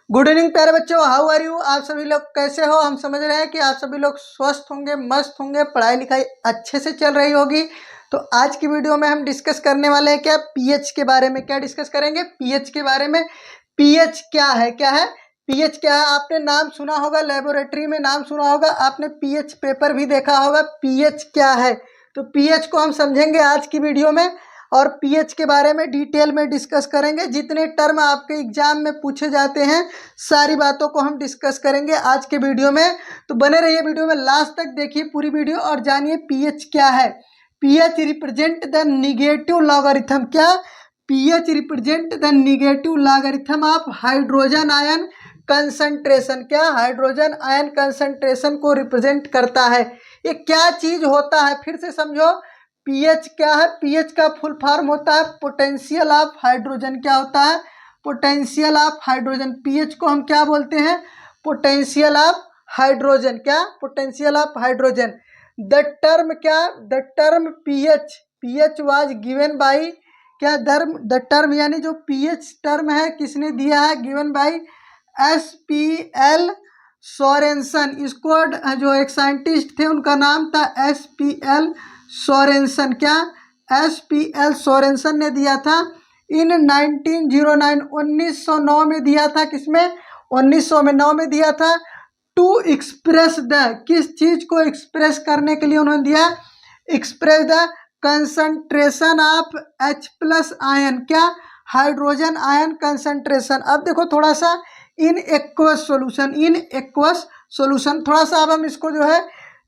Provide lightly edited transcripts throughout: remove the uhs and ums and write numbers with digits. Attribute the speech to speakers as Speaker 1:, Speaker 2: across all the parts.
Speaker 1: Good evening प्यारे बच्चों, how are you. आप सभी लोग कैसे हो। हम समझ रहे हैं कि आप सभी लोग स्वस्थ होंगे, मस्त होंगे, पढ़ाई लिखाई अच्छे से चल रही होगी। तो आज की वीडियो में हम डिस्कस करने वाले हैं क्या, पीएच के बारे में। क्या डिस्कस करेंगे? पीएच के बारे में। पीएच क्या है? पीएच क्या है? आपने नाम सुना होगा, लेबोरेटरी में नाम सुना होगा, आपने पीएच पेपर भी देखा होगा। पीएच क्या है? तो पीएच को हम समझेंगे आज की वीडियो में और पीएच के बारे में डिटेल में डिस्कस करेंगे। जितने टर्म आपके एग्जाम में पूछे जाते हैं सारी बातों को हम डिस्कस करेंगे आज के वीडियो में। तो बने रहिए वीडियो में, लास्ट तक देखिए पूरी वीडियो और जानिए पीएच क्या है। PH represent the negative logarithm. क्या? PH represent the negative logarithm of hydrogen ion concentration. क्या? हाइड्रोजन आयन कंसंट्रेशन को रिप्रेजेंट करता है। ये क्या चीज होता है, फिर से समझो। पीएच क्या है? पीएच का फुल फॉर्म होता है पोटेंशियल ऑफ हाइड्रोजन। क्या होता है? Potential of hydrogen. पीएच को हम क्या बोलते हैं? Potential of hydrogen. क्या? Potential of hydrogen. The term क्या? The term pH was given by क्या? द टर्म यानी जो पीएच टर्म है किसने दिया है? Given by S P L. सोरेनसन। इसको जो एक साइंटिस्ट थे उनका नाम था एस.पी.एल. सोरेनसन। क्या? एस.पी.एल. सोरेनसन ने दिया था इन 1909 1909 में दिया था। किसमें? 1909 में दिया था। टू एक्सप्रेस द, किस चीज को एक्सप्रेस करने के लिए उन्होंने दिया? Express the concentration of H plus ion. क्या? Hydrogen ion concentration. अब देखो थोड़ा सा इन एक्वस सोल्यूशन थोड़ा सा अब हम इसको जो है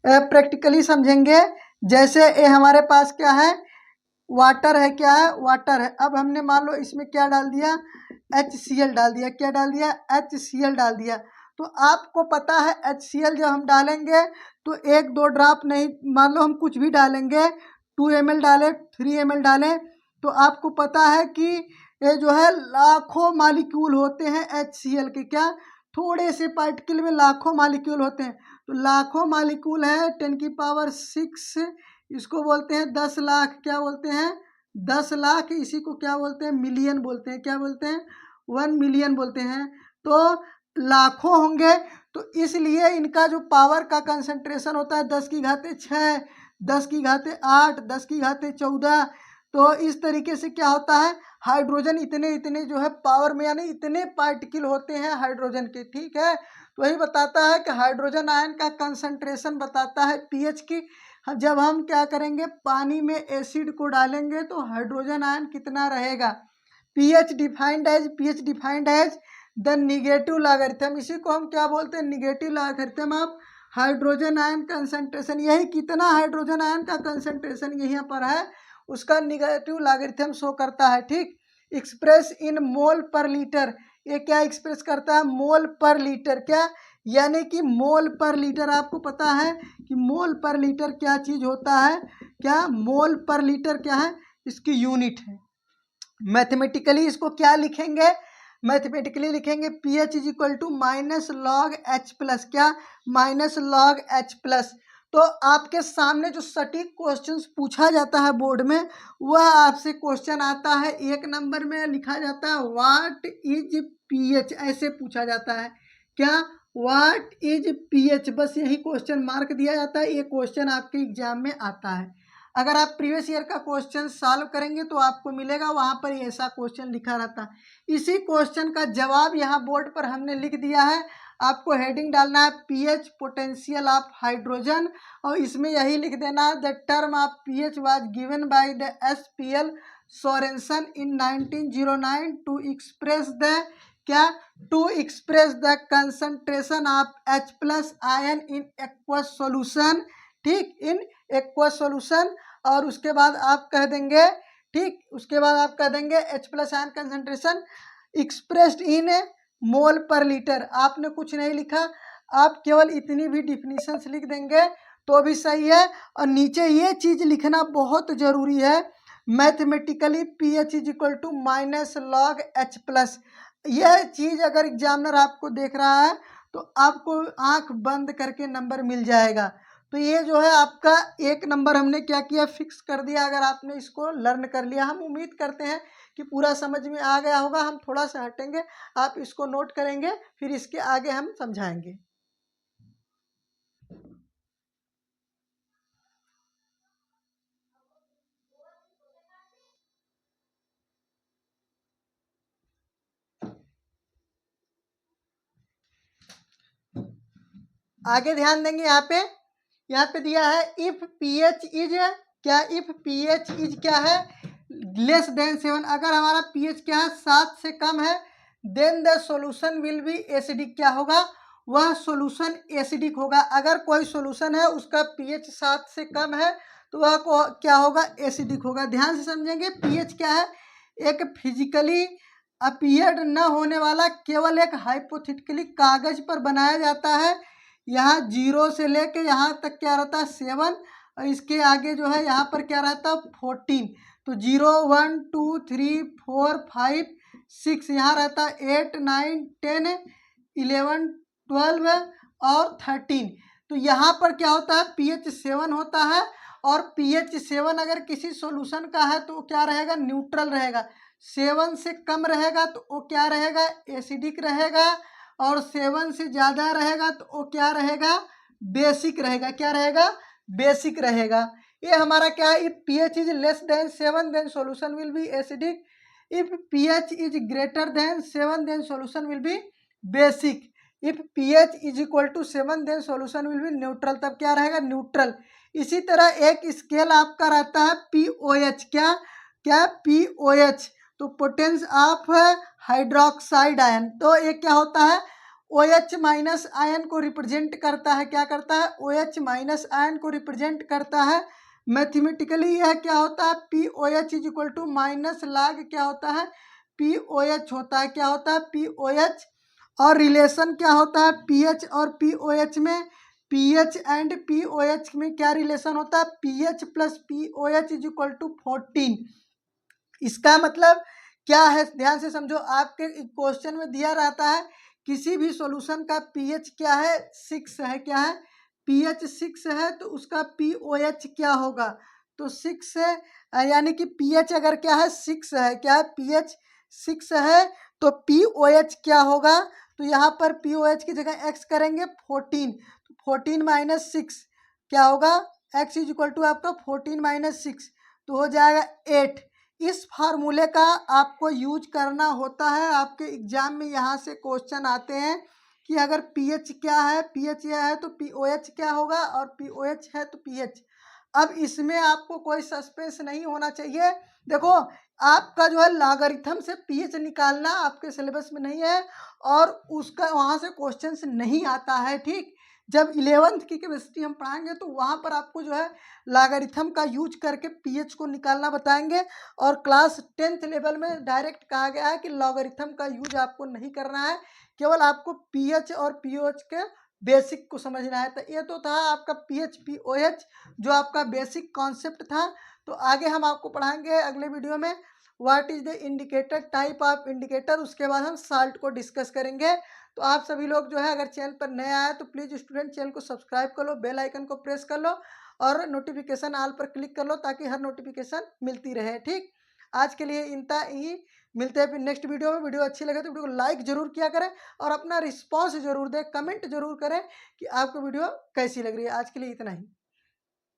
Speaker 1: प्रैक्टिकली समझेंगे। जैसे ये हमारे पास क्या है? वाटर है। क्या है? वाटर है। अब हमने मान लो इसमें क्या डाल दिया? HCl डाल दिया। क्या डाल दिया? HCl डाल दिया। तो आपको पता है HCl जब हम डालेंगे तो एक दो ड्रॉप नहीं, मान लो हम कुछ भी डालेंगे, 2 ml डालें, 3 ml डालें, तो आपको पता है कि ये जो है लाखों मॉलिक्यूल होते हैं HCl के। क्या? थोड़े से पार्टिकल में लाखों मॉलिक्यूल होते हैं। तो लाखों मॉलिक्यूल है 10⁶, इसको बोलते हैं 10 लाख। क्या बोलते हैं? 10 लाख। इसी को क्या बोलते हैं? मिलियन बोलते हैं। क्या बोलते हैं? 1 मिलियन बोलते हैं। तो लाखों होंगे, तो इसलिए इनका जो पावर का कंसंट्रेशन होता है 10⁶, 10⁸, 10⁻14। तो इस तरीके से क्या होता है? हाइड्रोजन इतने इतने जो है पावर में, यानी इतने पार्टिकल होते हैं हाइड्रोजन के। ठीक है, तो वही बताता है कि हाइड्रोजन आयन का कंसंट्रेशन बताता है पीएच की। जब हम क्या करेंगे, पानी में एसिड को डालेंगे तो हाइड्रोजन आयन कितना रहेगा? PH defined as the negative logarithm. इसी को हम क्या बोलते हैं? Negative logarithm of hydrogen ion concentration. यही कितना हाइड्रोजन आयन का कंसंट्रेशन यहाँ पर है उसका निगेटिव लॉगरिथम शो करता है। ठीक, express in mole per litre. ये क्या एक्सप्रेस करता है? मोल पर लीटर। क्या? यानी कि मोल पर लीटर। आपको पता है कि मोल पर लीटर क्या चीज होता है? क्या? मोल पर लीटर क्या है? इसकी यूनिट है। मैथमेटिकली इसको क्या लिखेंगे? मैथमेटिकली लिखेंगे pH is equal to -log H+। क्या? -log H+। तो आपके सामने जो सटीक क्वेश्चंस पूछा जाता है बोर्ड में, वह आपसे क्वेश्चन आता है 1 नंबर में, लिखा जाता है व्हाट इज पीएच। ऐसे पूछा जाता है। क्या? What is pH. बस यही क्वेश्चन मार्क दिया जाता है। ये क्वेश्चन आपके एग्जाम में आता है। अगर आप प्रीवियस ईयर का क्वेश्चन सॉल्व करेंगे तो आपको मिलेगा वहां पर ऐसा क्वेश्चन लिखा रहता है। इसी क्वेश्चन का जवाब यहाँ बोर्ड पर हमने लिख दिया है। आपको हेडिंग डालना है पीएच पोटेंशियल ऑफ हाइड्रोजन, और इसमें यही लिख देना है the term of pH was given by the S P L. Sorensen in 1909 to express the क्या? To express the concentration of H+ ion in aqueous solution. ठीक, इन एक्वस सॉल्यूशन। और उसके बाद आप कह देंगे, ठीक, उसके बाद आप कह देंगे H+ ion concentration expressed in mole per litre. आपने कुछ नहीं लिखा, आप केवल इतनी भी डिफिनीशंस लिख देंगे तो भी सही है। और नीचे ये चीज लिखना बहुत जरूरी है, mathematically pH is equal to -log H+। यह चीज अगर एग्जामिनर आपको देख रहा है तो आपको आंख बंद करके नंबर मिल जाएगा। तो ये जो है आपका 1 नंबर हमने क्या किया? फिक्स कर दिया। अगर आपने इसको लर्न कर लिया, हम उम्मीद करते हैं कि पूरा समझ में आ गया होगा। हम थोड़ा सा हटेंगे, आप इसको नोट करेंगे, फिर इसके आगे हम समझाएंगे। आगे ध्यान देंगे, यहाँ पे दिया है इफ पीएच इज क्या, इफ पीएच इज क्या है, लेस देन 7, अगर हमारा पीएच क्या है 7 से कम है, then the solution will be acidic, क्या होगा, वह सॉल्यूशन एसिडिक होगा। अगर कोई सॉल्यूशन है उसका पीएच 7 से कम है तो वह क्या होगा, एसिडिक होगा। ध्यान से समझेंगे, पीएच क्या है, एक फिजिकली अपीयर्ड न होने वाला, केवल एक हाइपोथेटिकली कागज पर बनाया जाता है। यहाँ 0 से लेके यहाँ तक क्या रहता है 7, और इसके आगे जो है यहाँ पर क्या रहता है 14। तो 0 1 2 3 4 5 6, यहाँ रहता है 8 9 10 11 12 और 13। तो यहाँ पर क्या होता है, पीएच 7 होता है, और पीएच 7 अगर किसी सॉल्यूशन का है तो क्या रहेगा, न्यूट्रल रहेगा। 7 से कम रहेगा तो वो क्या रहेगा, एसिडिक रहेगा, और 7 से ज़्यादा रहेगा तो वो क्या रहेगा, बेसिक रहेगा। क्या रहेगा, बेसिक रहेगा। ये हमारा क्या है, if pH is less than 7 then solution will be acidic, if pH is greater than 7 then solution will be basic, if pH is equal to 7 then solution will be neutral, तब क्या रहेगा, neutral. इसी तरह एक scale आपका रहता है pOH, क्या क्या, पीओएच, तो पोटेंस ऑफ हाइड्रोक्साइड आयन। तो ये क्या होता है, OH माइनस आयन को रिप्रेजेंट करता है, क्या करता है, OH माइनस आयन को रिप्रेजेंट करता है। मैथमेटिकली यह क्या होता है, POH is equal to minus log क्या होता है, POH होता है, क्या होता है, POH। और रिलेशन क्या होता है, pH और POH में, pH एंड POH में क्या रिलेशन होता है, pH plus POH is equal to 14। इसका मतलब क्या है, ध्यान से समझो, आपके क्वेश्चन में दिया रहता है किसी भी सॉल्यूशन का पीएच क्या है, 6 है, क्या है, पीएच 6 है, तो उसका पीओएच क्या होगा, तो 6 है, यानी कि पीएच अगर क्या है 6 है, क्या है, पीएच 6 है, तो पीओएच क्या होगा, तो यहाँ पर पीओएच की जगह एक्स करेंगे 14, तो 14 माइनस 6 क्या होगा, एक्स इज इक्वल टू आपका 14 माइनस 6, तो हो जाएगा 8। इस फार्मूले का आपको यूज करना होता है, आपके एग्जाम में यहाँ से क्वेश्चन आते हैं कि अगर पीएच क्या है, पीएच यह है तो पीओएच क्या होगा, और पीओएच है तो पीएच। अब इसमें आपको कोई सस्पेंस नहीं होना चाहिए। देखो, आपका जो है लॉगरिथम से पीएच निकालना आपके सिलेबस में नहीं है, और उसका वहाँ से क्वेश्चंस नहीं आता है, ठीक। जब 11th की केमिस्ट्री हम पढ़ाएंगे तो वहाँ पर आपको जो है लॉगरिथम का यूज करके पीएच को निकालना बताएंगे, और क्लास 10th लेवल में डायरेक्ट कहा गया है कि लॉगरिथम का यूज आपको नहीं करना है, केवल आपको पीएच और पीओएच के बेसिक को समझना है। तो ये तो था आपका पीएच पीओएच जो आपका बेसिक कॉन्सेप्ट था। तो आगे हम आपको पढ़ाएंगे अगले वीडियो में what is the indicator, type of indicator, उसके बाद हम साल्ट को डिस्कस करेंगे। तो आप सभी लोग जो है अगर चैनल पर नए आए तो प्लीज़ स्टूडेंट चैनल को सब्सक्राइब कर लो, बेल आइकन को प्रेस कर लो, और नोटिफिकेशन ऑल पर क्लिक कर लो ताकि हर नोटिफिकेशन मिलती रहे, ठीक। आज के लिए इतना ही, मिलते हैं फिर नेक्स्ट वीडियो में। वीडियो अच्छी लगे तो वीडियो को लाइक जरूर किया करें, और अपना रिस्पॉन्स जरूर दें, कमेंट जरूर करें कि आपको वीडियो कैसी लग रही है। आज के लिए इतना ही।